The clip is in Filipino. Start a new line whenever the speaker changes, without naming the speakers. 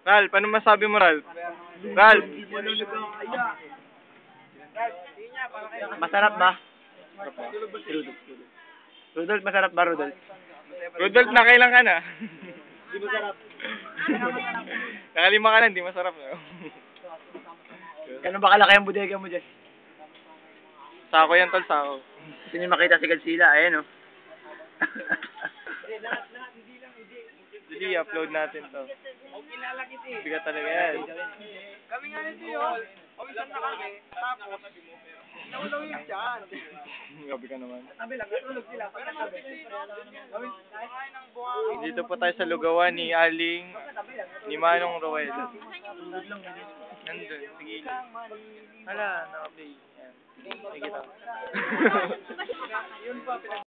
Ral, paano masabi mo, Ral? Ral!
Masarap ba? Rudolph, masarap ba, Rudolph?
Rudolph, nakailang ka na?
Di masarap.
Nakalima ka na, hindi masarap na.
Gano'n ba kalaki ang bodega mo dyan?
Sako yan, tol, sako.
Gusto niyo makita si Godzilla? Ayan, oh.
Dili, upload natin to. Bigat talaga yan.
Kami nga nito yun. Omisan na kami. Tapos, naulaw yun dyan.
Gabi ka naman.
Sabi lang, natulog sila. Pagkatabi. Kumain ng buwang.
Dito po tayo sa lugawan ni Aling, ni Manong Roel. Nandun, sige. Hala, naka-play. Yan. Sige, kita.
Yun pa,